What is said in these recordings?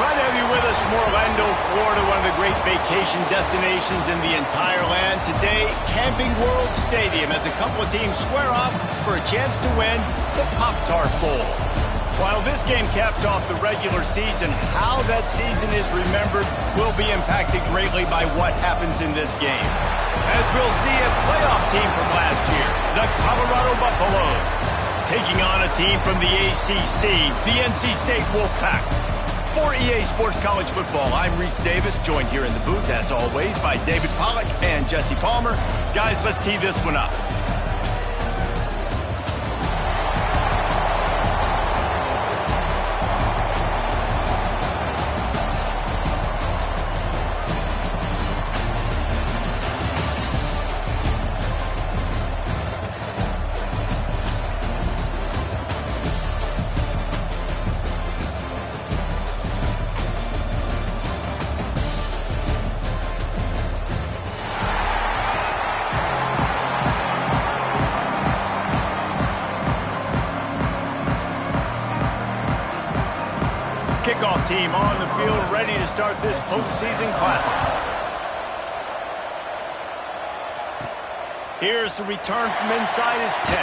Glad to have you with us from Orlando, Florida, one of the great vacation destinations in the entire land. Today, Camping World Stadium as a couple of teams square off for a chance to win the Pop-Tarts Bowl. While this game caps off the regular season, how that season is remembered will be impacted greatly by what happens in this game. As we'll see a playoff team from last year, the Colorado Buffaloes, taking on a team from the ACC, the NC State Wolfpack. For EA Sports College Football, I'm Reese Davis, joined here in the booth, as always, by David Pollack and Jesse Palmer. Guys, let's tee this one up. Kickoff team on the field, ready to start this postseason classic. Here's the return from inside his 10.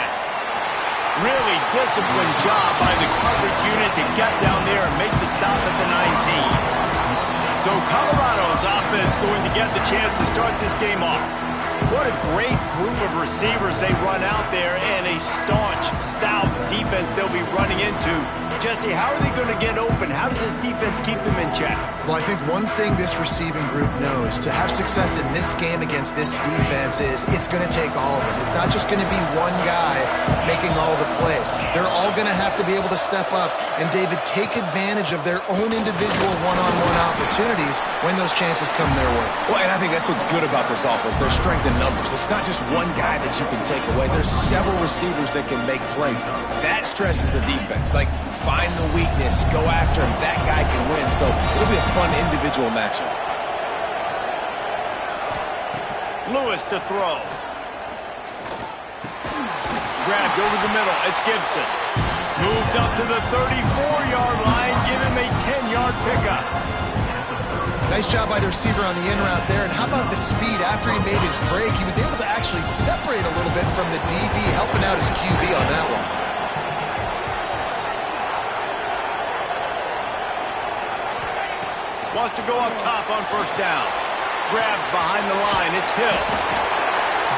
Really disciplined job by the coverage unit to get down there and make the stop at the 19. So Colorado's offense going to get the chance to start this game off. What a great group of receivers they run out there, and a staunch, stout defense they'll be running into. Jesse, how are they going to get open? How does this defense keep them in check? Well, I think one thing this receiving group knows to have success in this game against this defense is it's going to take all of them. It's not just going to be one guy making all the plays. They're all going to have to be able to step up and, David, take advantage of their own individual one-on-one opportunities when those chances come their way. Well, and I think that's what's good about this offense. Their strength in numbers. It's not just one guy that you can take away. There's several receivers that can make plays. That stresses the defense. Like, find the weakness, go after him. That guy can win. So it'll be a fun individual matchup. Lewis to throw. Grabbed over the middle. It's Gibson. Moves up to the 34-yard line. Give him a 10-yard pickup. Nice job by the receiver on the in route there. And how about the speed after he made his break? He was able to actually separate a little bit from the DB, helping out his QB on that one. Wants to go up top on first down. Grabbed behind the line. It's Hill.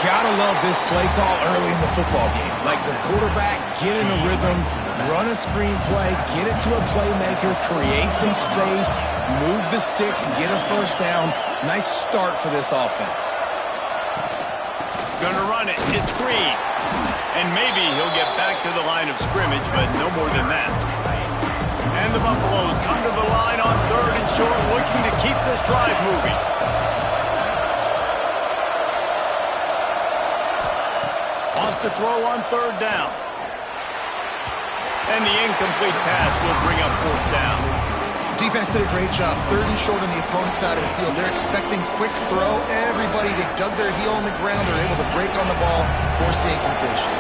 Gotta love this play call early in the football game. Like the quarterback, get in a rhythm, run a screen play, get it to a playmaker, create some space, move the sticks, get a first down. Nice start for this offense. Gonna run it. It's Green. And maybe he'll get back to the line of scrimmage, but no more than that. And the Buffaloes come to the line on third and short, looking to keep this drive moving. Wants to throw on third down. And the incomplete pass will bring up fourth down. Defense did a great job. Third and short on the opponent's side of the field. They're expecting quick throw. Everybody dug their heel on the ground. They're able to break on the ball, force the incompletion.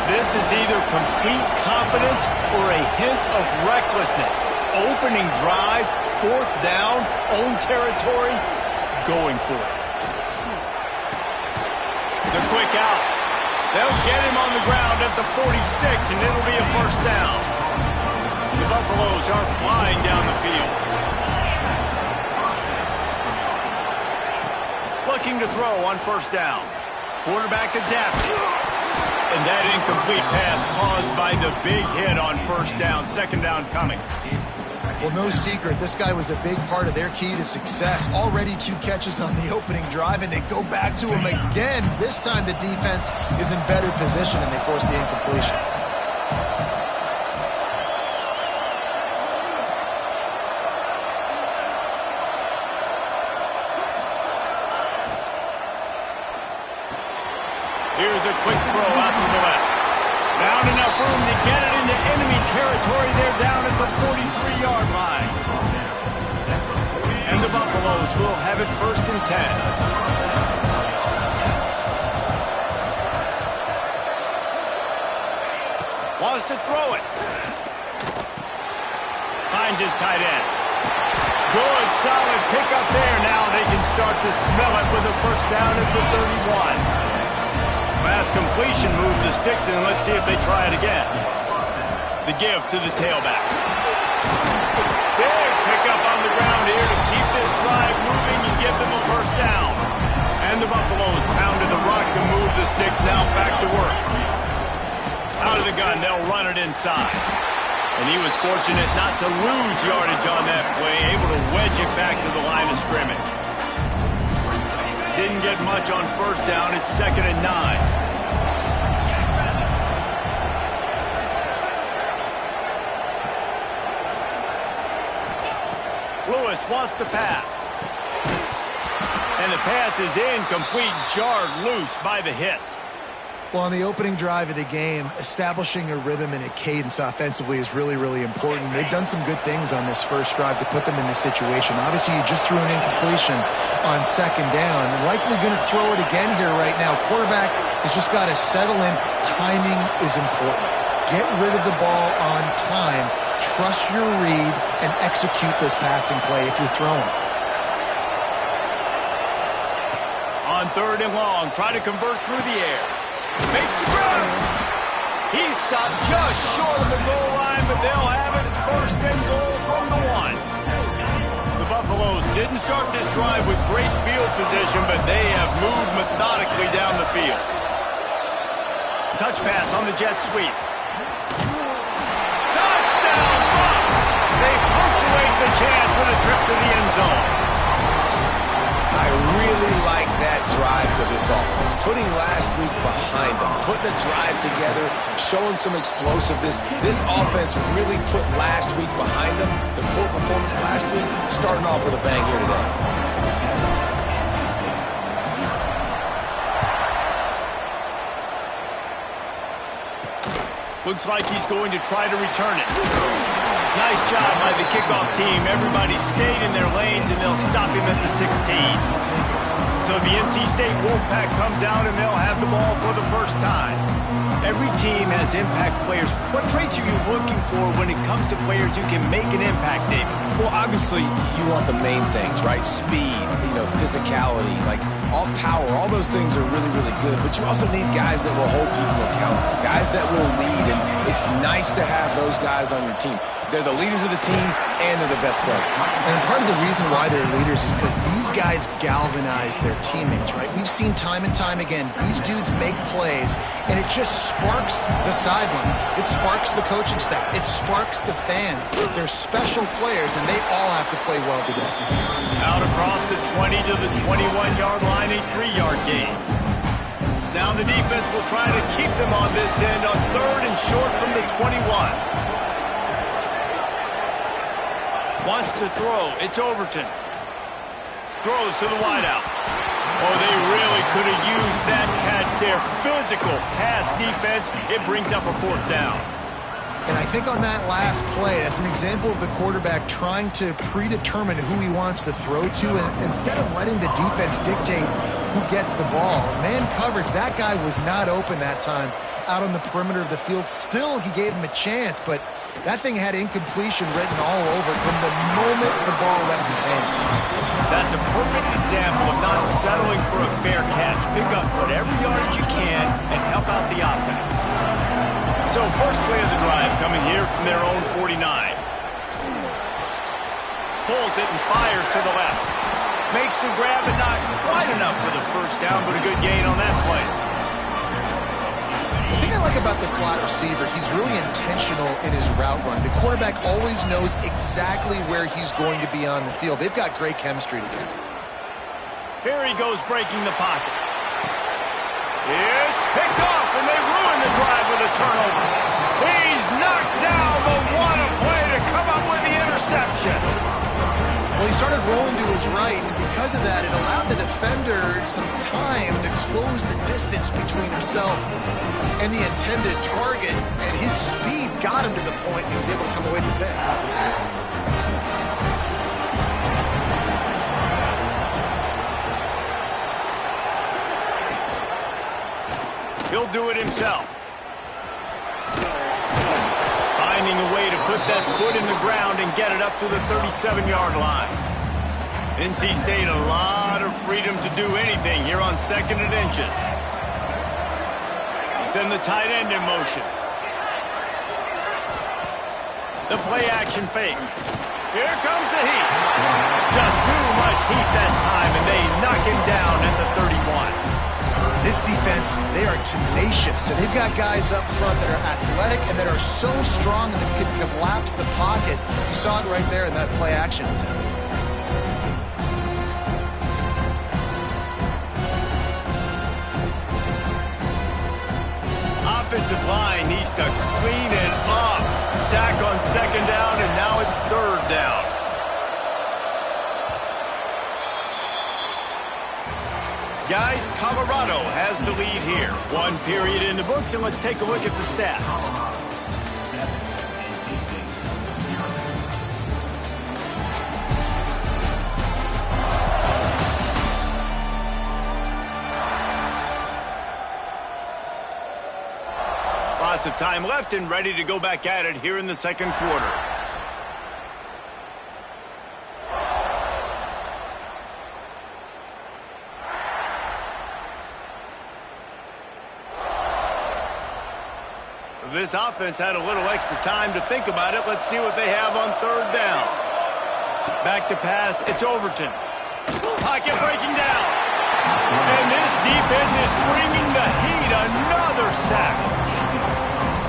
This is either complete confidence or a hint of recklessness. Opening drive, fourth down, own territory, going for it. The quick out. They'll get him on the ground at the 46, and it'll be a first down. The Buffaloes are flying down the field. Looking to throw on first down. Quarterback adapted. And that incomplete pass caused by the big hit on first down. Second down coming. Well, no secret, this guy was a big part of their key to success. Already 2 catches on the opening drive, and they go back to him again. This time the defense is in better position, and they force the incompletion. Here's a quick throw out to the left. Found enough room to get it into enemy territory. They're down at the 43-yard line. And the Buffaloes will have it first and 10. Wants to throw it. Finds his tight end. Good, solid pickup there. Now they can start to smell it with a first down at the 31. Fast completion moves the sticks, and let's see if they try it again. The give to the tailback. Big pickup on the ground here to keep this drive moving and give them a first down. And the Buffaloes pounded the rock to move the sticks, now back to work. Out of the gun, they'll run it inside. And he was fortunate not to lose yardage on that play, able to wedge it back to the line of scrimmage. Didn't get much on first down. It's 2nd and 9. Lewis wants to pass. And the pass is incomplete, jarred loose by the hit. Well, on the opening drive of the game, establishing a rhythm and a cadence offensively is really, really important. They've done some good things on this first drive to put them in this situation. Obviously, you just threw an incompletion on 2nd down. Likely going to throw it again here right now. Quarterback has just got to settle in. Timing is important. Get rid of the ball on time. Trust your read and execute this passing play if you're throwing. On 3rd and long, try to convert through the air. Makes the grab. He stopped just short of the goal line, but they'll have it 1st and goal from the 1. The Buffaloes didn't start this drive with great field position, but they have moved methodically down the field. Touch pass on the jet sweep. Touchdown, Bucks! They punctuate the chance with a trip to the end zone. I really like that drive for this offense. Putting last week behind them, putting a drive together, showing some explosiveness. This offense really put last week behind them. The poor performance last week, starting off with a bang here today. Looks like he's going to try to return it. Nice job by the kickoff team. Everybody stayed in their lanes, and they'll stop him at the 16. So the NC State Wolfpack comes out, and they'll have the ball for the first time. Every team has impact players. What traits are you looking for when it comes to players who can make an impact, David? Well, obviously, you want the main things, right? Speed, physicality, like all power, all those things are really, really good. But you also need guys that will hold people accountable, guys that will lead, and it's nice to have those guys on your team. They're the leaders of the team, and they're the best players. And part of the reason why they're leaders is because these guys galvanize their teammates, right? We've seen time and time again, these dudes make plays, and it just sparks the sideline. It sparks the coaching staff. It sparks the fans. They're special players, and they all have to play well together. Out across the 20 to the 21-yard line, a 3-yard gain. Now the defense will try to keep them on this end on 3rd and short from the 21. Wants to throw. It's Overton. Throws to the wideout. Oh, they really could have used that catch there. Physical pass defense. It brings up a 4th down. And I think on that last play, that's an example of the quarterback trying to predetermine who he wants to throw to, and instead of letting the defense dictate who gets the ball. Man coverage, that guy was not open that time out on the perimeter of the field. Still, he gave him a chance, but that thing had incompletion written all over from the moment the ball left his hand. That's a perfect example of not settling for a fair catch. Pick up whatever yardage you can and help out the offense. So first play of the drive coming here from their own 49. Pulls it and fires to the left. Makes the grab, and not quite enough for the first down, but a good gain on that play. The thing I like about the slot receiver, he's really intentional in his route run. The quarterback always knows exactly where he's going to be on the field. They've got great chemistry together. Here he goes breaking the pocket. It's picked off, and they ruin the drive with a turnover. He's knocked down, but what a play to come up with the interception. Well, he started rolling to his right, and because of that, it allowed the defender some time to close the distance between himself and the intended target, and his speed got him to the point he was able to come away with the pick. He'll do it himself. Finding finding a way to put that foot in the ground and get it up to the 37-yard line. NC State a lot of freedom to do anything here on 2nd and inches. Send the tight end in motion. The play-action fake. Here comes the heat. Just too much heat that time, and they knock him down at the 31. This defense, they are tenacious, and they've got guys up front that are athletic and that are so strong that can collapse the pocket. You saw it right there in that play-action attempt. Offensive line needs to clean it up. Sack on 2nd down, and now it's 3rd down. Guys, Colorado has the lead here. 1 period in the books, and let's take a look at the stats. Lots of time left and ready to go back at it here in the 2nd quarter. This offense had a little extra time to think about it. Let's see what they have on 3rd down. Back to pass. It's Overton. Pocket breaking down. And this defense is bringing the heat. Another sack.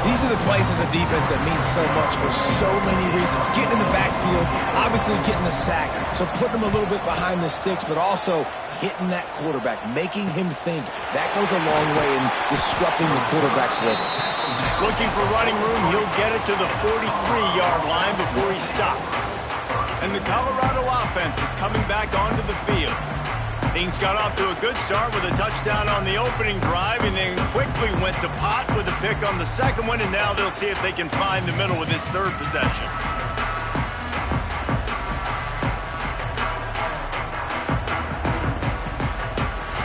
These are the plays as a defense that mean so much for so many reasons. Getting in the backfield, obviously getting the sack, so putting them a little bit behind the sticks, but also hitting that quarterback, making him think. That goes a long way in disrupting the quarterback's rhythm. Looking for running room, he'll get it to the 43-yard line before he stopped. And the Colorado offense is coming back onto the field. Things got off to a good start with a touchdown on the opening drive, and then quickly went to pot with a pick on the 2nd one, and now they'll see if they can find the middle with this 3rd possession.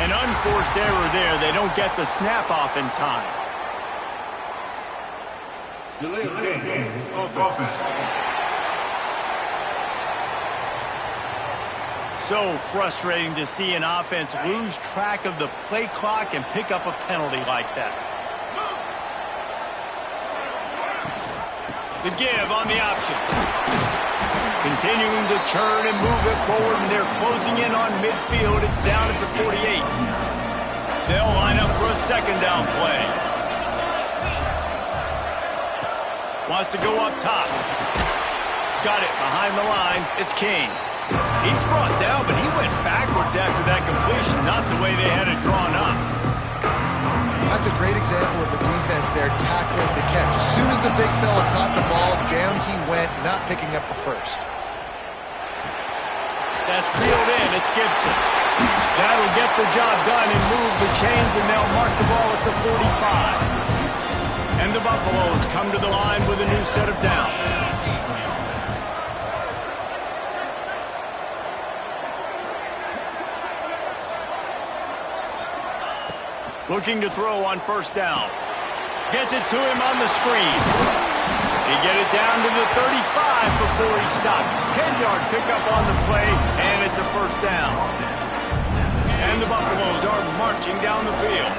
An unforced error there. They don't get the snap off in time. Delay of game. Offense. So frustrating to see an offense lose track of the play clock and pick up a penalty like that. The give on the option. Continuing to churn and move it forward, and they're closing in on midfield. It's down at the 48. They'll line up for a 2nd down play. Wants to go up top. Got it behind the line. It's King. He's brought down, but he went backwards after that completion, not the way they had it drawn up. That's a great example of the defense there tackling the catch. As soon as the big fella caught the ball, down he went, not picking up the first. That's reeled in. It's Gibson. That'll get the job done and move the chains, and they'll mark the ball at the 45. And the Buffaloes come to the line with a new set of downs. Looking to throw on 1st down. Gets it to him on the screen. They get it down to the 35 before he stopped. 10-yard pickup on the play, and it's a 1st down. And the Buffaloes are marching down the field.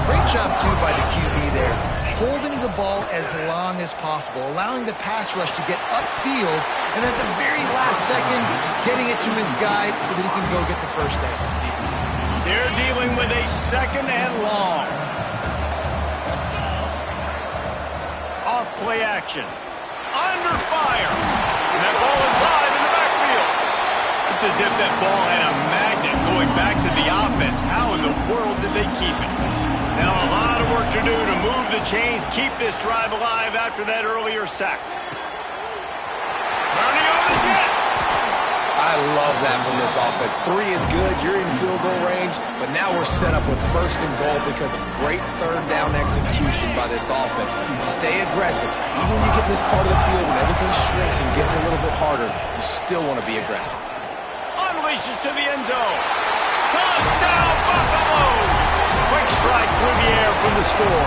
Great job, too, by the QB there. Holding the ball as long as possible, allowing the pass rush to get upfield, and at the very last second, getting it to his guy so that he can go get the 1st down. They're dealing with a 2nd and long. Off play action. Under fire. And that ball is live in the backfield. It's as if that ball had a magnet going back to the offense. How in the world did they keep it? Now a lot of work to do to move the chains, keep this drive alive after that earlier sack. Turning on the Jets. I love that from this offense. 3 is good. You're in field goal range, but now we're set up with 1st and goal because of great 3rd down execution by this offense. Stay aggressive. Even when you get in this part of the field and everything shrinks and gets a little bit harder, you still want to be aggressive. Unleashes to the end zone. Touchdown, Buffaloes! Quick strike through the air for the score.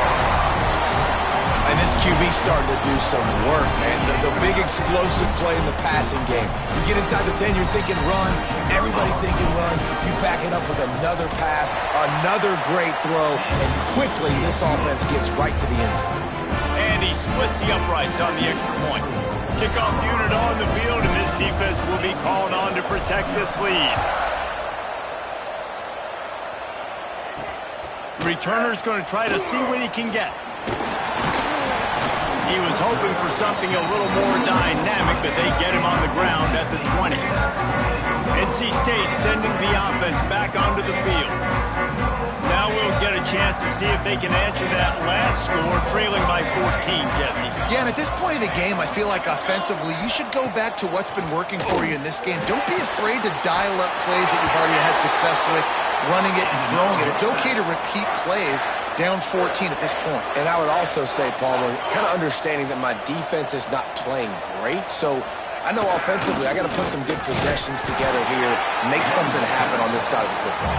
And this QB's starting to do some work, man. The big explosive play in the passing game. You get inside the 10, you're thinking run. Everybody thinking run. You back it up with another pass, another great throw, and quickly this offense gets right to the end zone. And he splits the uprights on the extra point. Kickoff unit on the field, and this defense will be called on to protect this lead. Returner's going to try to see what he can get. He was hoping for something a little more dynamic, but they get him on the ground at the 20. NC State sending the offense back onto the field. Now we'll get a chance to see if they can answer that last score, trailing by 14, Jesse. Yeah, and at this point of the game, I feel like offensively, you should go back to what's been working for you in this game. Don't be afraid to dial up plays that you've already had success with, running it and throwing it. It's okay to repeat plays down 14 at this point. And I would also say, Palmer, kind of understanding that my defense is not playing great, so I know offensively I got to put some good possessions together here, make something happen on this side of the football.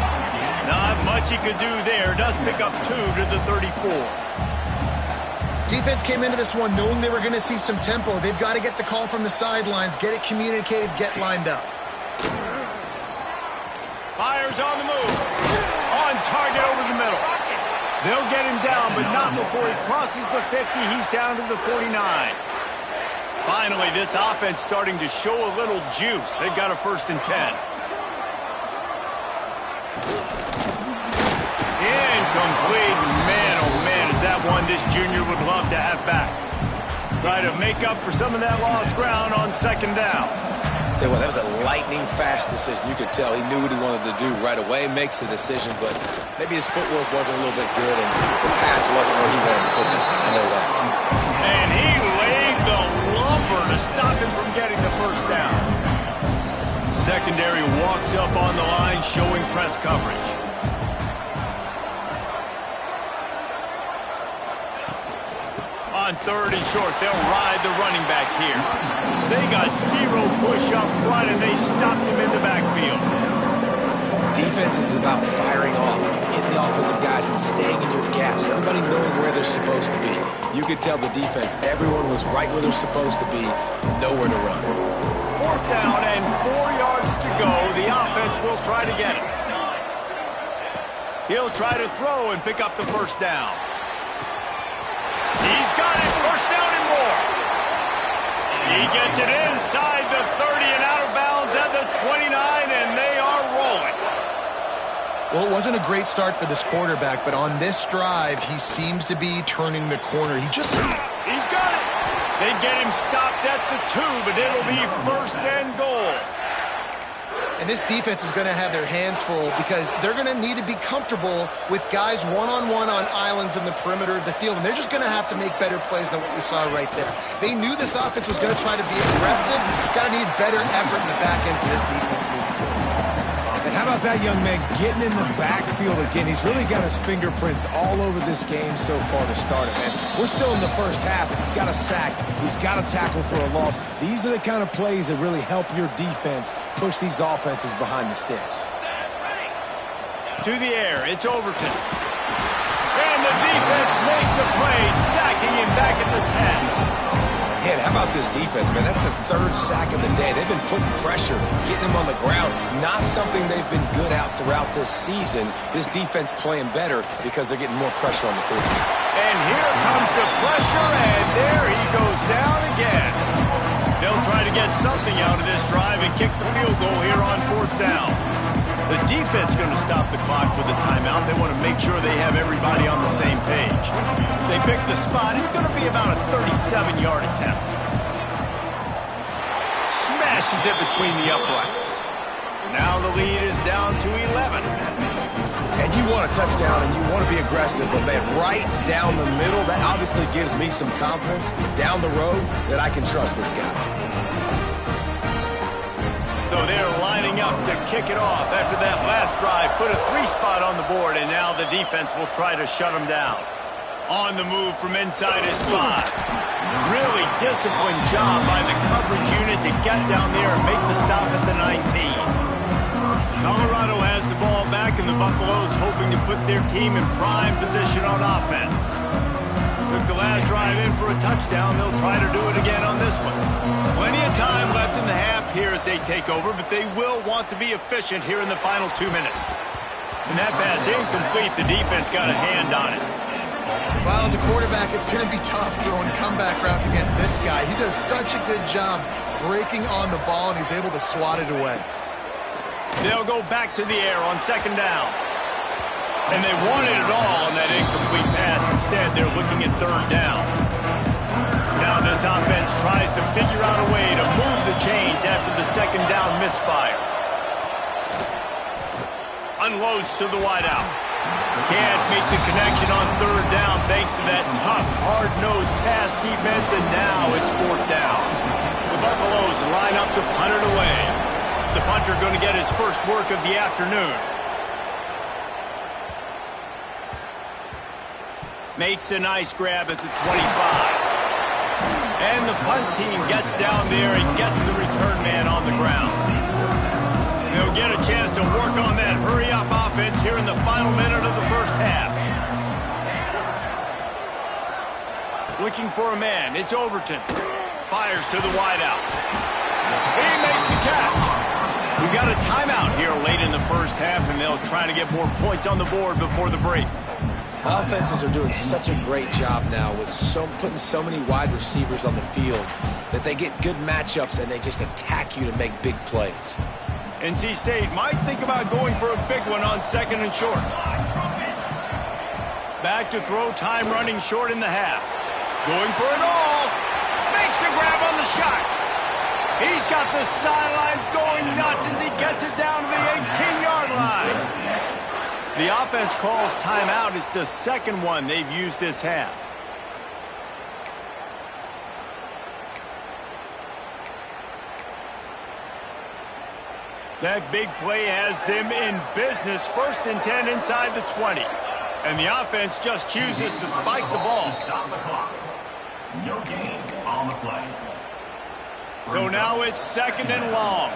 Not much he could do there. Does pick up 2 to the 34. Defense came into this one knowing they were going to see some tempo. They've got to get the call from the sidelines, get it communicated, get lined up. Fires on the move. On target over the middle. They'll get him down, but not before he crosses the 50. He's down to the 49. Finally, this offense starting to show a little juice. They've got a 1st and 10. Incomplete. Man, oh man, is that one this junior would love to have back. Try to make up for some of that lost ground on 2nd down. Tell you what, that was a lightning-fast decision. You could tell he knew what he wanted to do right away, makes the decision, but maybe his footwork wasn't a little bit good, and the pass wasn't where he wanted to put it. I know that. And he laid the lumber to stop him from getting the 1st down. Secondary walks up on the line, showing press coverage. On 3rd and short, they'll ride the running back here. They got 0 push up front, and they stopped him in the backfield. Defense is about firing off, hitting the offensive guys and staying in your gaps. Everybody knowing where they're supposed to be. You could tell the defense, everyone was right where they're supposed to be, nowhere to run. 4th down and 4 yards to go. The offense will try to get it. He'll try to throw and pick up the 1st down. He's got it. 1st down and more. He gets it inside the 30 and out of bounds at the 29, and they are rolling. Well, it wasn't a great start for this quarterback, but on this drive, he seems to be turning the corner. He's got it. They get him stopped at the 2, but it'll be 1st and goal. And this defense is going to have their hands full because they're going to need to be comfortable with guys one-on-one on islands in the perimeter of the field, and they're just going to have to make better plays than what we saw right there. They knew this offense was going to try to be aggressive. Got to need better effort in the back end for this defense moving forward. And how about that young man getting in the backfield again? He's really got his fingerprints all over this game so far to start it, man. We're still in the 1st half. He's got a sack. He's got a tackle for a loss. These are the kind of plays that really help your defense push these offenses behind the sticks. To the air, it's Overton. And the defense makes a play, sacking him back at the 10. Yeah, how about this defense, man? That's the 3rd sack of the day. They've been putting pressure, getting him on the ground. Not something they've been good at throughout this season. This defense playing better because they're getting more pressure on the quarterback. And here comes the pressure, and there he goes down again. They'll try to get something out of this drive and kick the field goal here on 4th down. The defense going to stop the clock with a timeout. They want to make sure they have everybody on the same page. They pick the spot. It's going to be about a 37-yard attempt. Smashes it between the uprights. Now the lead is down to 11. And you want a touchdown and you want to be aggressive, but man, right down the middle, that obviously gives me some confidence down the road that I can trust this guy. So they're lining up to kick it off after that last drive. Put a 3 spot on the board, and now the defense will try to shut them down. On the move from inside his 5. Really disciplined job by the coverage unit to get down there and make the stop at the 19. Colorado has the ball back, and the Buffaloes hoping to put their team in prime position on offense. Took the last drive in for a touchdown. They'll try to do it again on this one. Plenty of time left in the half here as they take over, but they will want to be efficient here in the final 2 minutes. And that pass incomplete. The defense got a hand on it. Well, as a quarterback, it's going to be tough throwing comeback routes against this guy. He does such a good job breaking on the ball, and he's able to swat it away. They'll go back to the air on second down. And they wanted it all on that incomplete pass. Instead, they're looking at third down. Now this offense tries to figure out a way to move the chains after the second down misfire. Unloads to the wideout. Can't make the connection on third down thanks to that tough, hard-nosed pass defense, and now it's fourth down. The Buffaloes line up to punt it away. The punter going to get his first work of the afternoon. Makes a nice grab at the 25. And the punt team gets down there and gets the return man on the ground. They'll get a chance to work on that hurry-up offense here in the final minute of the first half. Looking for a man. It's Overton. Fires to the wideout. He makes the catch. We've got a timeout here late in the first half, and they'll try to get more points on the board before the break. Offenses are doing such a great job now with putting so many wide receivers on the field that they get good matchups and they just attack you to make big plays. NC State might think about going for a big one on second and short. Back to throw, time running short in the half. Going for it all. Makes the grab on the shot. He's got the sidelines going nuts as he gets it down to the 18-yard line. The offense calls timeout. It's the second one they've used this half. That big play has them in business. First and 10 inside the 20. And the offense just chooses to spike the ball. Stop the clock. No gain on the play. So now it's second and long.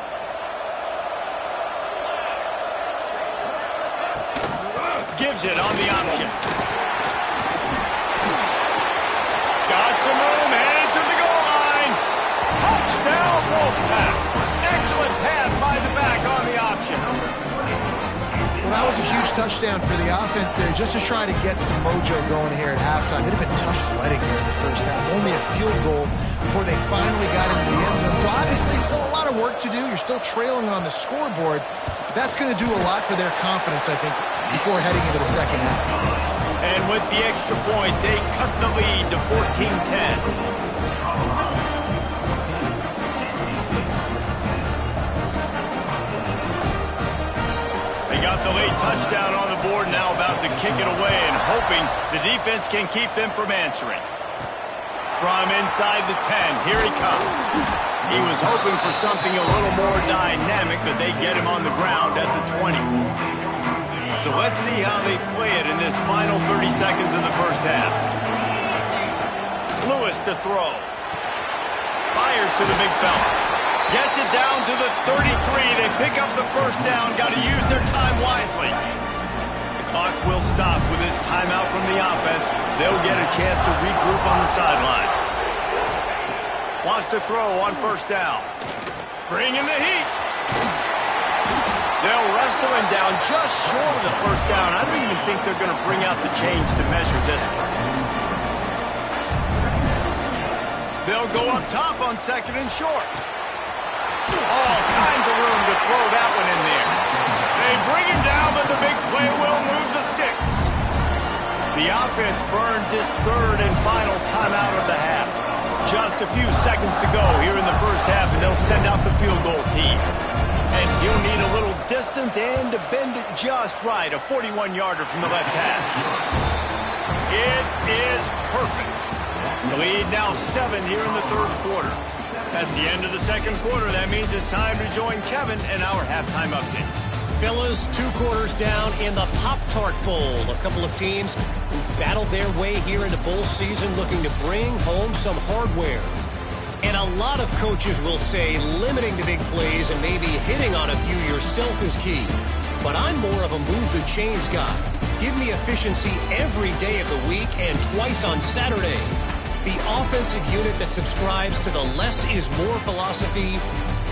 Gives it on the option. Got some room, headed to the goal line. Touchdown, Wolfpack. Excellent pass by the back on the option. Well, that was a huge touchdown for the offense there, just to try to get some mojo going here at halftime. It'd have been tough sledding here in the first half. Only a field goal before they finally got into the end zone. So obviously still a lot of work to do. You're still trailing on the scoreboard. But that's going to do a lot for their confidence, I think, before heading into the second half. And with the extra point, they cut the lead to 14-10. Got the late touchdown on the board, now about to kick it away and hoping the defense can keep them from answering. From inside the 10, here he comes. He was hoping for something a little more dynamic, but they get him on the ground at the 20. So let's see how they play it in this final 30 seconds of the first half. Lewis to throw. Fires to the big fella. Gets it down to the 33. They pick up the first down. Got to use their time wisely. The clock will stop with this timeout from the offense. They'll get a chance to regroup on the sideline. Wants to throw on first down. Bringing the heat. They'll wrestle him down just short of the first down. I don't even think they're going to bring out the chains to measure this one. They'll go up top on second and short. All kinds of room to throw that one in there. They bring him down, but the big play will move the sticks. The offense burns its third and final timeout of the half. Just a few seconds to go here in the first half, and they'll send out the field goal team. And he'll need a little distance and to bend it just right. A 41-yarder from the left hash. It is perfect. The lead now 7 here in the third quarter. That's the end of the second quarter. That means it's time to join Kevin in our halftime update. Fellas, 2 quarters down in the Pop-Tart Bowl. A couple of teams who battled their way here into bowl season looking to bring home some hardware. And a lot of coaches will say limiting the big plays and maybe hitting on a few yourself is key. But I'm more of a move the chains guy. Give me efficiency every day of the week and twice on Saturday. The offensive unit that subscribes to the less is more philosophy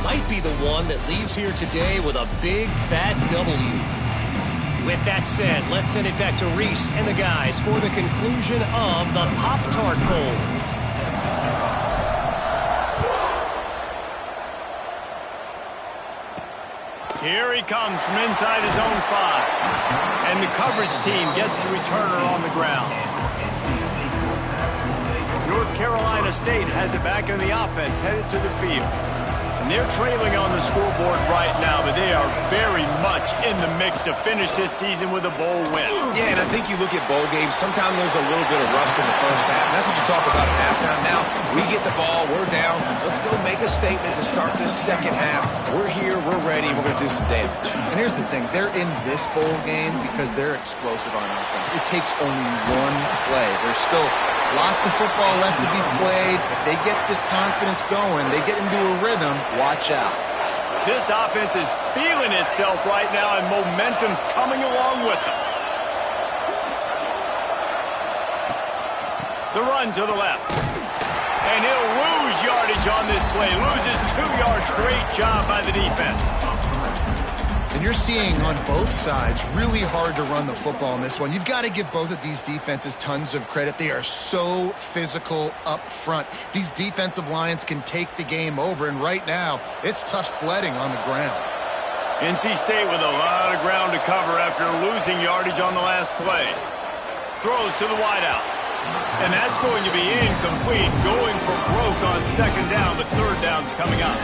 might be the one that leaves here today with a big, fat W. With that said, let's send it back to Reese and the guys for the conclusion of the Pop-Tart Bowl. Here he comes from inside his own 5. And the coverage team gets the returner on the ground. North Carolina State has it back in the offense, headed to the field. And they're trailing on the scoreboard right now, but they are very much in the mix to finish this season with a bowl win. Yeah, and I think you look at bowl games, sometimes there's a little bit of rust in the first half. And that's what you talk about at halftime. Now, we get the ball, we're down. Let's go make a statement to start this second half. We're here, we're ready, we're going to do some damage. And here's the thing. They're in this bowl game because they're explosive on offense. It takes only one play. There's still lots of football left to be played. If they get this confidence going, they get into a rhythm, watch out. This offense is feeling itself right now, and momentum's coming along with them. The run to the left. And he'll lose yardage on this play. Loses 2 yards. Great job by the defense. And you're seeing on both sides really hard to run the football in this one. You've got to give both of these defenses tons of credit. They are so physical up front. These defensive lines can take the game over, and right now, it's tough sledding on the ground. NC State with a lot of ground to cover after losing yardage on the last play. Throws to the wideout. And that's going to be incomplete. Going for broke on second down, but third down's coming up.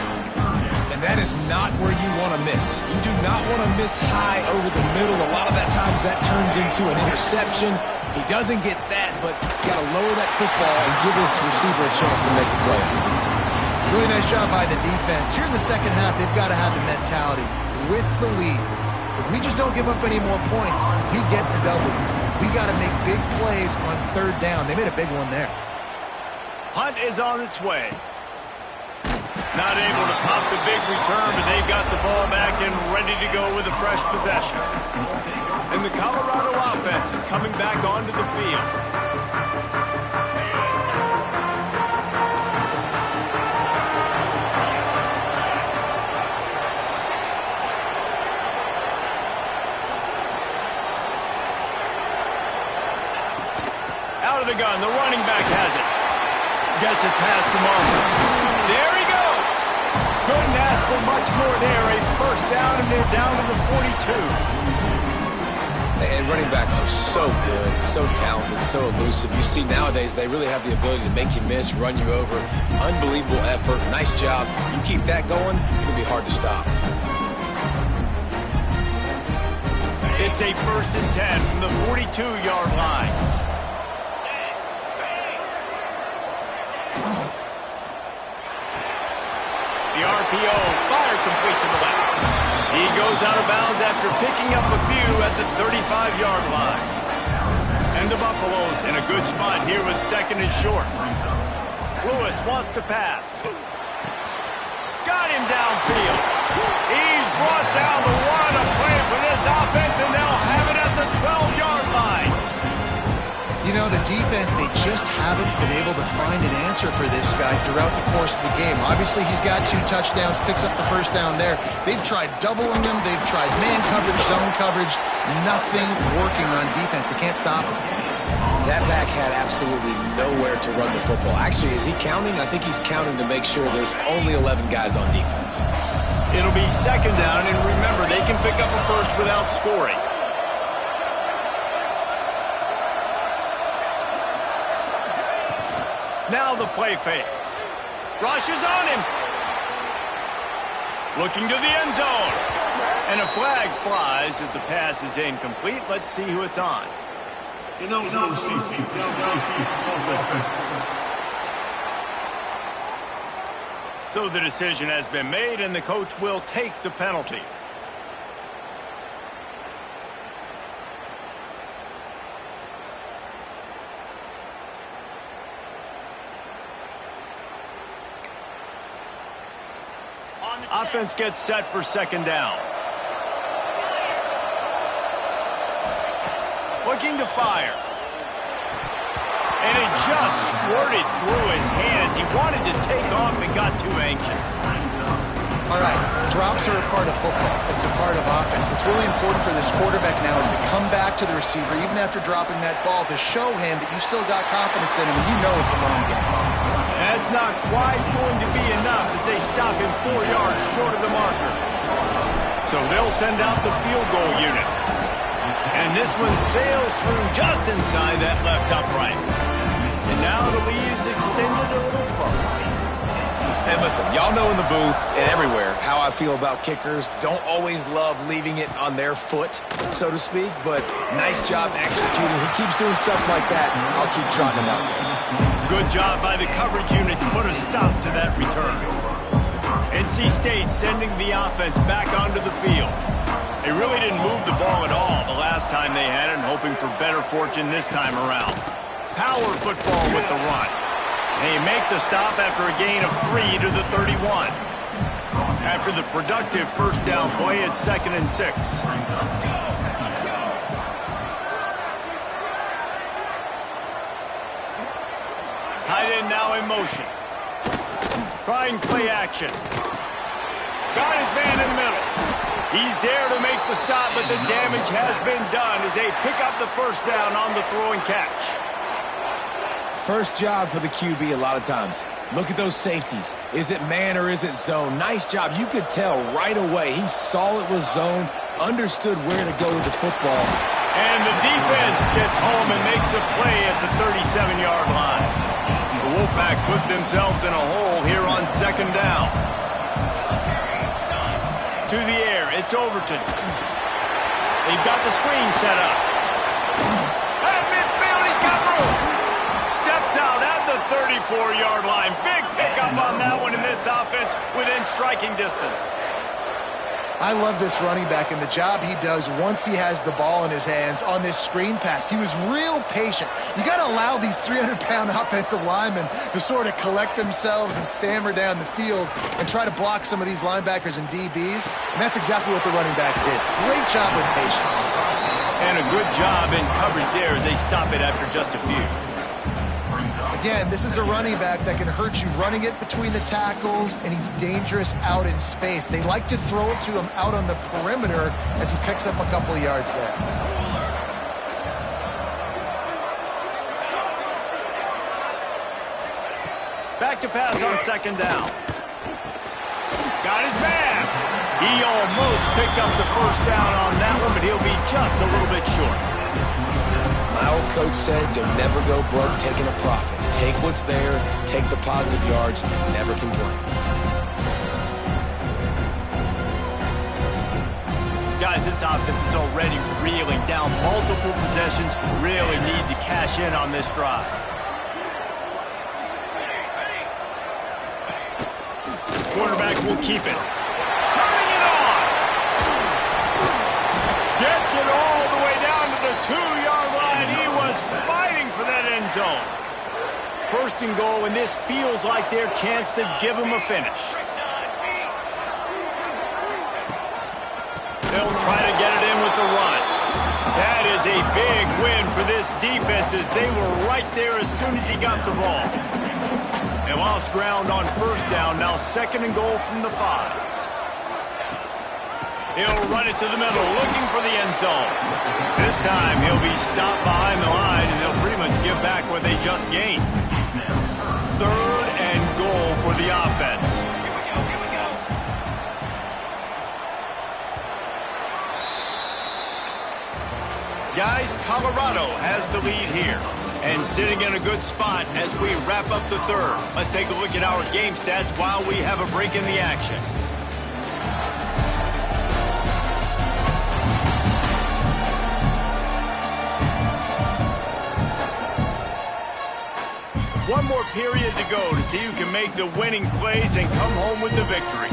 And that is not where you want to miss. You do not want to miss high over the middle. A lot of that times that turns into an interception. He doesn't get that, but you got to lower that football and give his receiver a chance to make a play. Really nice job by the defense. Here in the second half, they've got to have the mentality with the lead. If we just don't give up any more points, we get the W. We got to make big plays on third down. They made a big one there. Hunt is on its way. Not able to pop the big return, but they've got the ball back and ready to go with a fresh possession. And the Colorado offense is coming back onto the field. Out of the gun, the running back has it. Gets it past the marker. There he goes. Couldn't ask for much more there. A first down, and they're down to the 42. And running backs are so good, so talented, so elusive. You see nowadays they really have the ability to make you miss, run you over. Unbelievable effort. Nice job. You keep that going, it'll be hard to stop. It's a 1st and 10 from the 42-yard line. The RPO fired complete to the left. He goes out of bounds after picking up a few at the 35-yard line. And the Buffaloes in a good spot here with 2nd and short. Lewis wants to pass. Got him downfield. He's brought down the one to play for this offense, and they'll have it at the 12-yard line. You know, the defense, they just haven't been able to find an answer for this guy throughout the course of the game. Obviously, he's got 2 touchdowns, picks up the first down there. They've tried doubling him. They've tried man coverage, zone coverage. Nothing working on defense. They can't stop him. That back had absolutely nowhere to run the football. Actually, is he counting? I think he's counting to make sure there's only 11 guys on defense. It'll be 2nd down, and remember, they can pick up a first without scoring. Now the play fake. Rush is on him. Looking to the end zone. And a flag flies as the pass is incomplete. Let's see who it's on. So the decision has been made, and the coach will take the penalty. Offense gets set for 2nd down. Looking to fire. And it just squirted through his hands. He wanted to take off and got too anxious. All right, drops are a part of football. It's a part of offense. What's really important for this quarterback now is to come back to the receiver, even after dropping that ball, to show him that you still got confidence in him and you know it's a long game. That's not quite going to be enough as they stop him 4 yards short of the marker. So they'll send out the field goal unit. And this one sails through just inside that left upright. And now the lead is extended a little further. And listen, y'all know in the booth and everywhere how I feel about kickers. Don't always love leaving it on their foot, so to speak, but nice job executing. He keeps doing stuff like that. I'll keep trotting him out there. Good job by the coverage unit to put a stop to that return. NC State sending the offense back onto the field. They really didn't move the ball at all the last time they had it, and hoping for better fortune this time around. Power football with the run. They make the stop after a gain of 3 to the 31. After the productive first down play, it's 2nd and 6. Tight end now in motion. Trying play action. Got his man in the middle. He's there to make the stop, but the damage has been done as they pick up the first down on the throw and catch. First job for the QB a lot of times. Look at those safeties. Is it man or is it zone? Nice job. You could tell right away. He saw it was zone, understood where to go with the football. And the defense gets home and makes a play at the 37-yard line. The Wolfpack put themselves in a hole here on 2nd down. To the air, it's Overton. They've got the screen set up. At midfield, he's got room. Steps out at the 34-yard line. Big pickup on that one in this offense within striking distance. I love this running back and the job he does once he has the ball in his hands on this screen pass. He was real patient. You got to allow these 300-pound offensive linemen to sort of collect themselves and stammer down the field and try to block some of these linebackers and DBs. And that's exactly what the running back did. Great job with patience. And a good job in coverage there as they stop it after just a few. Again, this is a running back that can hurt you running it between the tackles, and he's dangerous out in space. They like to throw it to him out on the perimeter as he picks up a couple of yards there. Back to pass on 2nd down. Got his man. He almost picked up the first down on that one, but he'll be just a little bit short. My old coach said you'll never go broke taking a profit. Take what's there, take the positive yards, and never complain. Guys, this offense is already reeling down multiple possessions. Really need to cash in on this drive. Quarterback will keep it. Turning it on. Gets it all the way down to the 2-yard line. He was fighting for that end zone. 1st and goal, and this feels like their chance to give him a finish. They'll try to get it in with the run. That is a big win for this defense as they were right there as soon as he got the ball. They lost ground on 1st down, now 2nd and goal from the 5. He'll run it to the middle, looking for the end zone. This time, he'll be stopped behind the line, and they'll pretty much give back what they just gained. 3rd and goal for the offense. Guys, Colorado has the lead here and sitting in a good spot as we wrap up the 3rd. Let's take a look at our game stats while we have a break in the action. One more period to go to see who can make the winning plays and come home with the victory.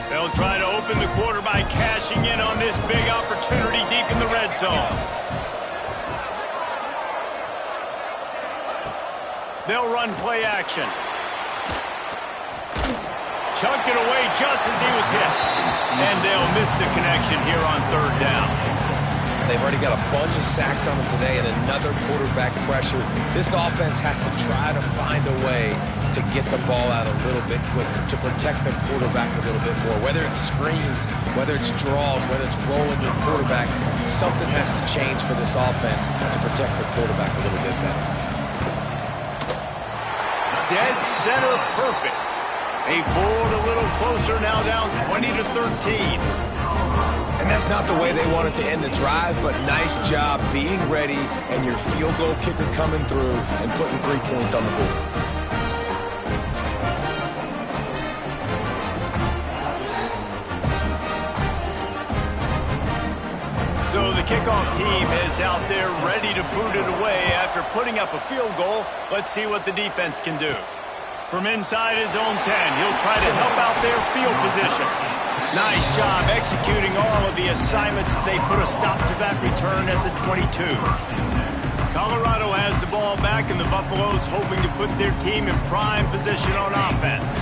They'll try to open the quarter by cashing in on this big opportunity deep in the red zone. They'll run play action. Chunked it away just as he was hit. And they'll miss the connection here on third down. They've already got a bunch of sacks on them today and another quarterback pressure. This offense has to try to find a way to get the ball out a little bit quicker, to protect the quarterback a little bit more. Whether it's screens, whether it's draws, whether it's rolling your quarterback, something has to change for this offense to protect the quarterback a little bit better. Dead center perfect. They pulled a little closer, now down 20-13. And that's not the way they wanted to end the drive, but nice job being ready and your field goal kicker coming through and putting 3 points on the board. So the kickoff team is out there ready to boot it away after putting up a field goal. Let's see what the defense can do. From inside his own 10, he'll try to help out their field position. Nice job executing all of the assignments as they put a stop to that return at the 22. Colorado has the ball back, and the Buffaloes hoping to put their team in prime position on offense.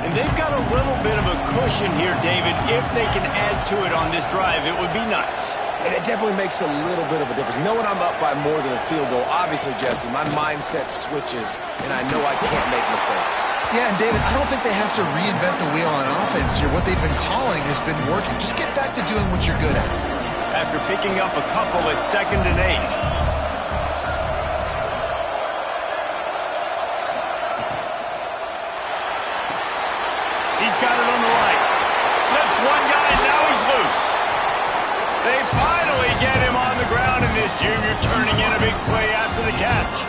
And they've got a little bit of a cushion here, David. If they can add to it on this drive, it would be nice. And it definitely makes a little bit of a difference. Knowing I'm up by more than a field goal, obviously, Jesse, my mindset switches, and I know I can't make mistakes. Yeah, and David, I don't think they have to reinvent the wheel on offense here. What they've been calling has been working. Just get back to doing what you're good at. After picking up a couple at 2nd and 8. He's got it on the right. Slips one guy, and now he's loose. They finally get him on the ground, and this junior turning in a big play after the catch.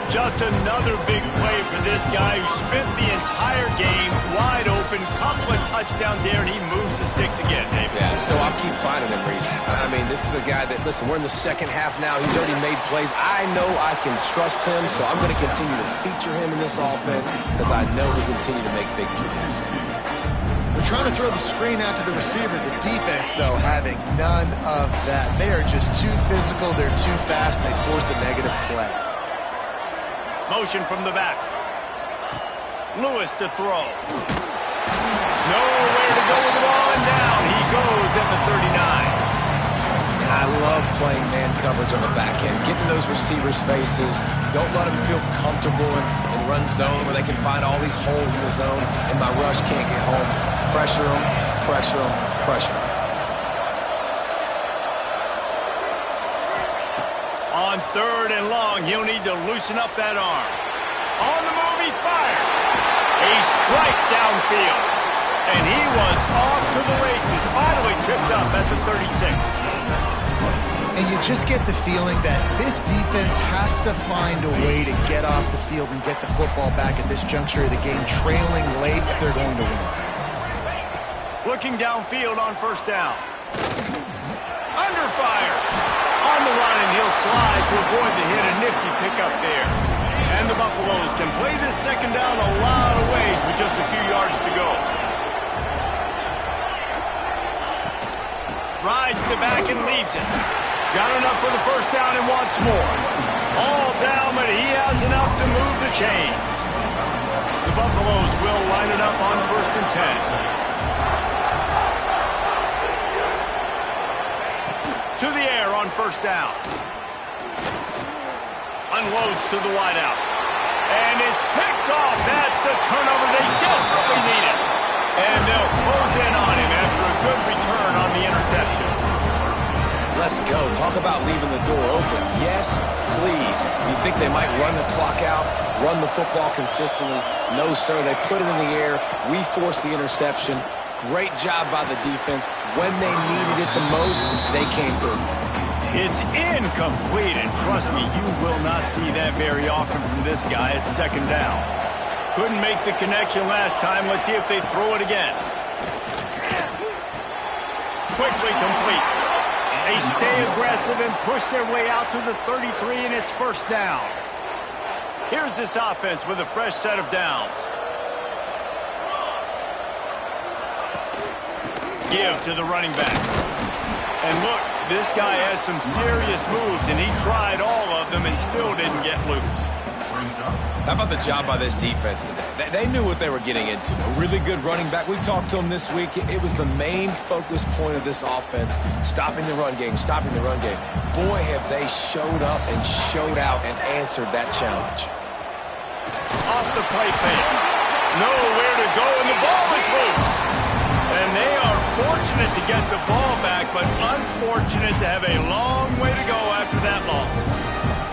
Just another big play for this guy who spent the entire game wide open. Couple of touchdowns there, and he moves the sticks again, David. Yeah, so I'll keep finding him, Reese. I mean, this is a guy that, listen, we're in the second half now. He's already made plays. I know I can trust him, so I'm going to continue to feature him in this offense because I know he'll continue to make big plays. They're trying to throw the screen out to the receiver. The defense, though, having none of that. They are just too physical. They're too fast, and they force a negative play. Motion from the back. Lewis to throw. Nowhere to go with the ball, and down he goes at the 39. And I love playing man coverage on the back end. Get in those receivers' faces. Don't let them feel comfortable in run zone where they can find all these holes in the zone, and my rush can't get home. Pressure them, pressure them, pressure them. On 3rd and long, he'll need to loosen up that arm. On the move, he fires. A strike downfield. And he was off to the races, finally tripped up at the 36. And you just get the feeling that this defense has to find a way to get off the field and get the football back at this juncture of the game, trailing late if they're going to win. Looking downfield on 1st down. Under fire. On the run, and he'll slide to avoid the hit. A nifty pickup there. And the Buffaloes can play this 2nd down a lot of ways with just a few yards to go. Rides the back and leaves it. Got enough for the 1st down and wants more. All down, but he has enough to move the chains. The Buffaloes will line it up on 1st and 10. To the air on 1st down. Unloads to the wideout. And it's picked off. That's the turnover they desperately needed. And they'll close in on him after a good return on the interception. Let's go. Talk about leaving the door open. Yes, please. You think they might run the clock out, run the football consistently? No, sir. They put it in the air. We forced the interception. Great job by the defense. When they needed it the most, they came through. It's incomplete, and trust me, you will not see that very often from this guy at 2nd down. Couldn't make the connection last time. Let's see if they throw it again. Quickly complete. They stay aggressive and push their way out to the 33, and it's 1st down. Here's this offense with a fresh set of downs. Give to the running back. And look, this guy has some serious moves, and he tried all of them and still didn't get loose. brings up. How about the job by this defense today? They knew what they were getting into. A really good running back. We talked to him this week. It was the main focus point of this offense, stopping the run game, stopping the run game. Boy, have they showed up and showed out and answered that challenge. Off the play fake. Nowhere to go, and the ball is loose. And they are fortunate to get the ball back, but unfortunate to have a long way to go after that loss.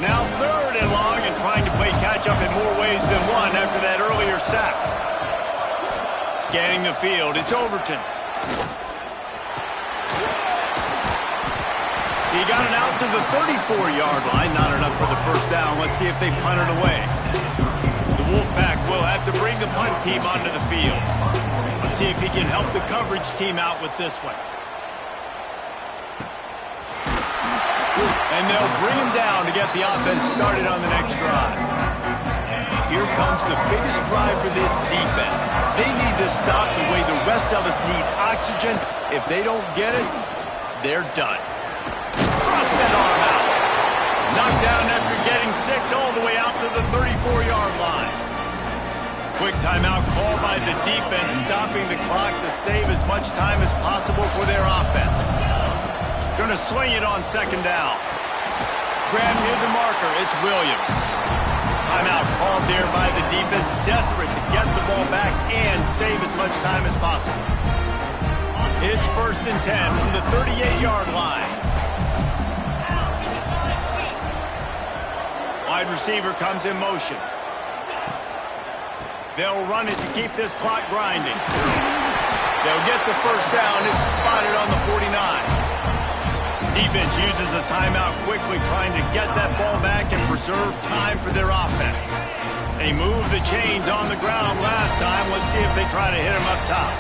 Now 3rd and long and trying to play catch-up in more ways than one after that earlier sack. Scanning the field, it's Overton. He got it out to the 34-yard line. Not enough for the first down. Let's see if they punt it away. The Wolfpack will have to bring the punt team onto the field. Let's see if he can help the coverage team out with this one. And they'll bring him down to get the offense started on the next drive. Here comes the biggest drive for this defense. They need this stop the way the rest of us need oxygen. If they don't get it, they're done. Thrust that arm out. Knocked down after getting 6 all the way out to the 34-yard line. Quick timeout call by the defense, stopping the clock to save as much time as possible for their offense. Going to swing it on 2nd down. Grab near the marker. It's Williams. Timeout called there by the defense, desperate to get the ball back and save as much time as possible. It's 1st and 10 from the 38-yard line. Wide receiver comes in motion. They'll run it to keep this clock grinding. They'll get the first down. It's spotted on the 49. Defense uses a timeout quickly, trying to get that ball back and preserve time for their offense. They moved the chains on the ground last time. Let's see if they try to hit him up top.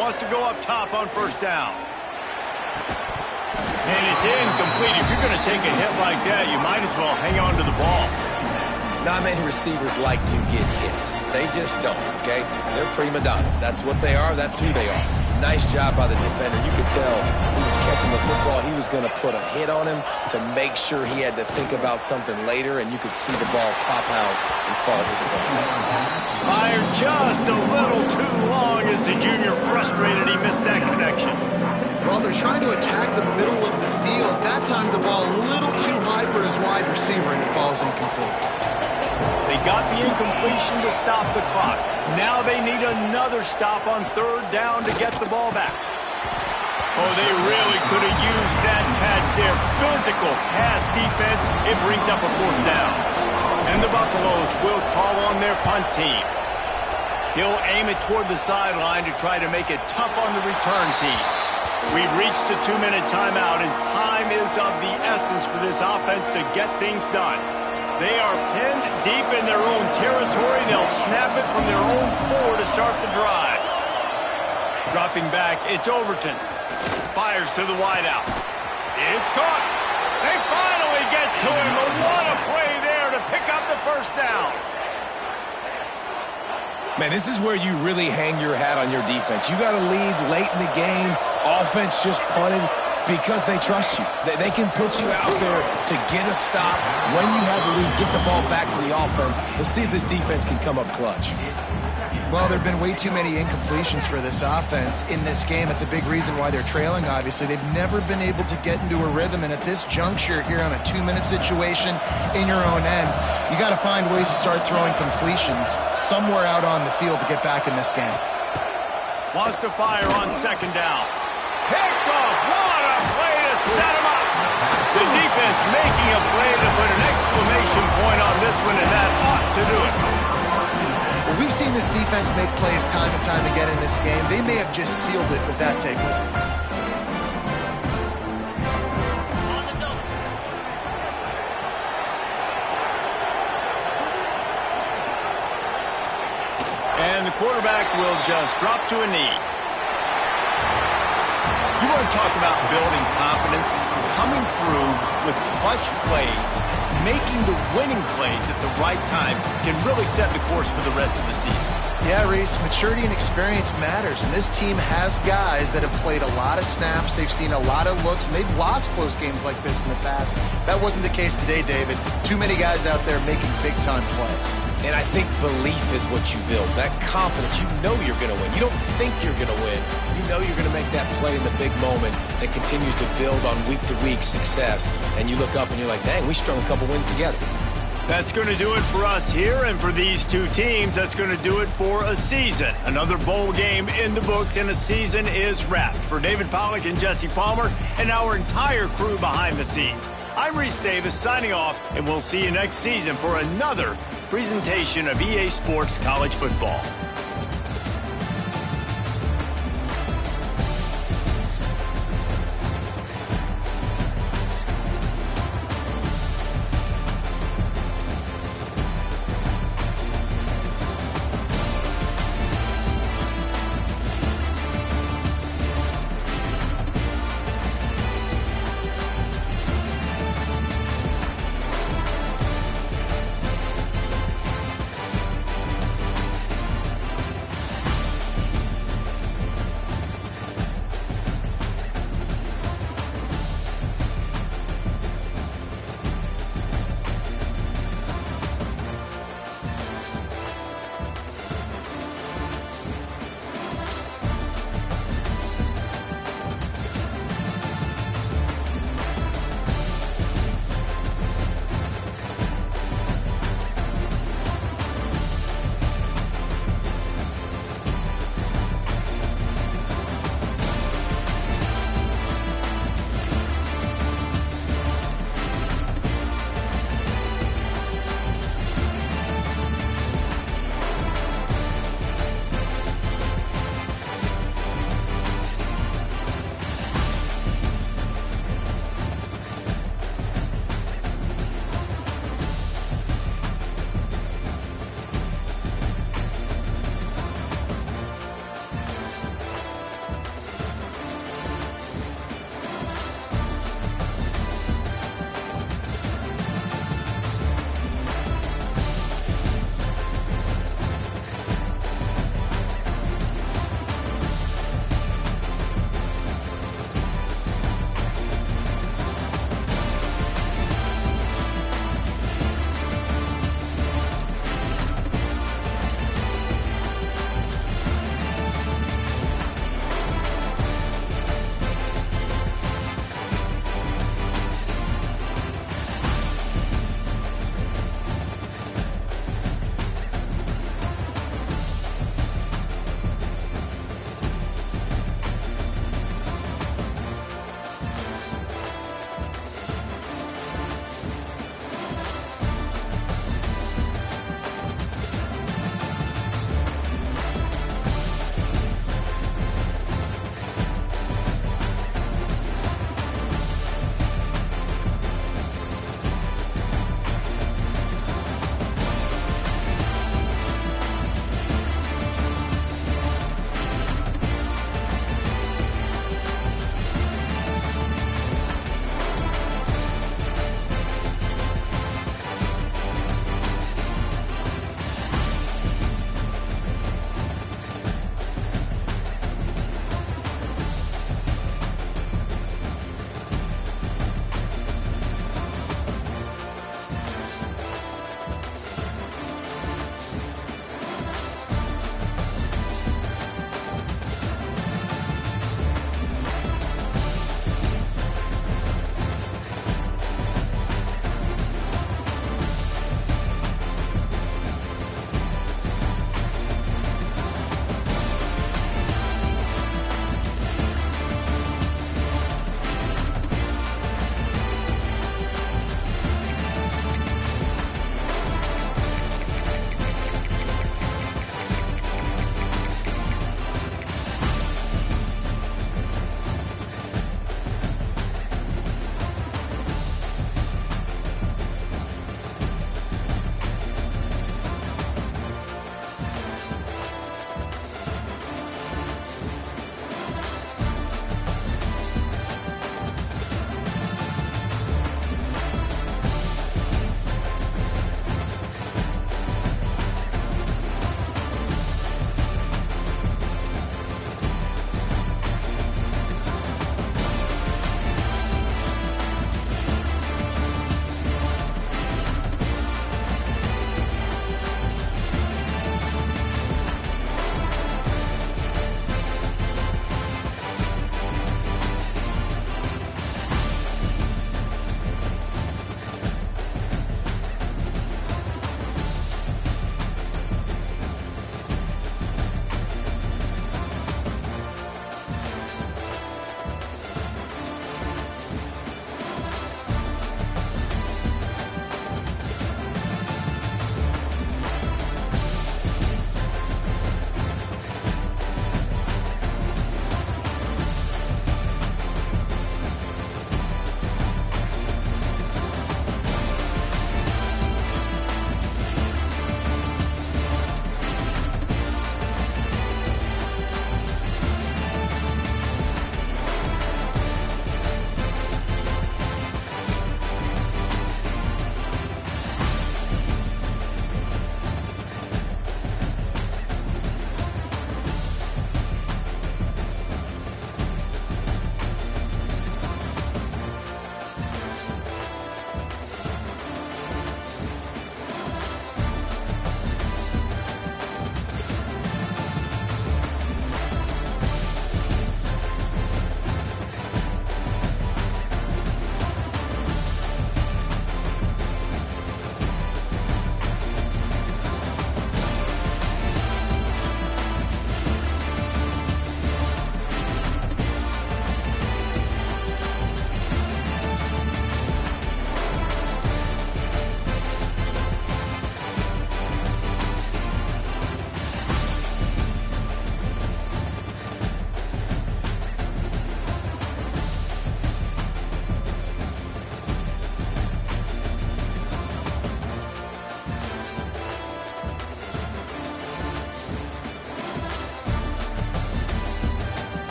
Wants to go up top on 1st down. And it's incomplete. If you're going to take a hit like that, you might as well hang on to the ball. Not many receivers like to get hit. They just don't, okay? They're prima donnas. That's what they are. That's who they are. Nice job by the defender. You could tell he was catching the football. He was going to put a hit on him to make sure he had to think about something later, and you could see the ball pop out and fall to the ground. Fired just a little too long as the junior frustrated. He missed that connection. Well, they're trying to attack the middle of the field. That time the ball a little too high for his wide receiver, and it falls incomplete. They got the incompletion to stop the clock. Now they need another stop on 3rd down to get the ball back. Oh, they really could have used that catch there. Physical pass defense. It brings up a 4th down. And the Buffaloes will call on their punt team. He'll aim it toward the sideline to try to make it tough on the return team. We've reached the 2-minute timeout, and time is of the essence for this offense to get things done. They are pinned deep in their own territory. They'll snap it from their own 4 to start the drive. Dropping back, it's Overton. Fires to the wideout. It's caught. They finally get to him. But what a play there to pick up the 1st down. Man, this is where you really hang your hat on your defense. You got to lead late in the game. Offense just punted because they trust you. They can put you out there to get a stop. When you have a lead, get the ball back to the offense. We'll see if this defense can come up clutch. Well, there have been way too many incompletions for this offense in this game. It's a big reason why they're trailing, obviously. They've never been able to get into a rhythm, and at this juncture here on a 2-minute situation in your own end, you got to find ways to start throwing completions somewhere out on the field to get back in this game. Wants to fire on 2nd down. Picked off. What a play to set him up. The defense making a play to put an exclamation point on this one, and that ought to do it. Well, we've seen this defense make plays time and time again in this game. They may have just sealed it with that takeaway. And the quarterback will just drop to a knee. You want to talk about building confidence? Coming through with clutch plays, making the winning plays at the right time can really set the course for the rest of the season. Yeah, Reese, maturity and experience matters, and this team has guys that have played a lot of snaps, they've seen a lot of looks, and they've lost close games like this in the past. That wasn't the case today, David. Too many guys out there making big-time plays. And I think belief is what you build, that confidence. You know you're going to win. You don't think you're going to win. You know you're going to make that play in the big moment that continues to build on week-to-week success. And you look up and you're like, dang, we strung a couple wins together. That's going to do it for us here, and for these two teams, that's going to do it for a season. Another bowl game in the books, and a season is wrapped. For David Pollack and Jesse Palmer and our entire crew behind the scenes, I'm Reese Davis signing off, and we'll see you next season for another presentation of EA Sports College Football.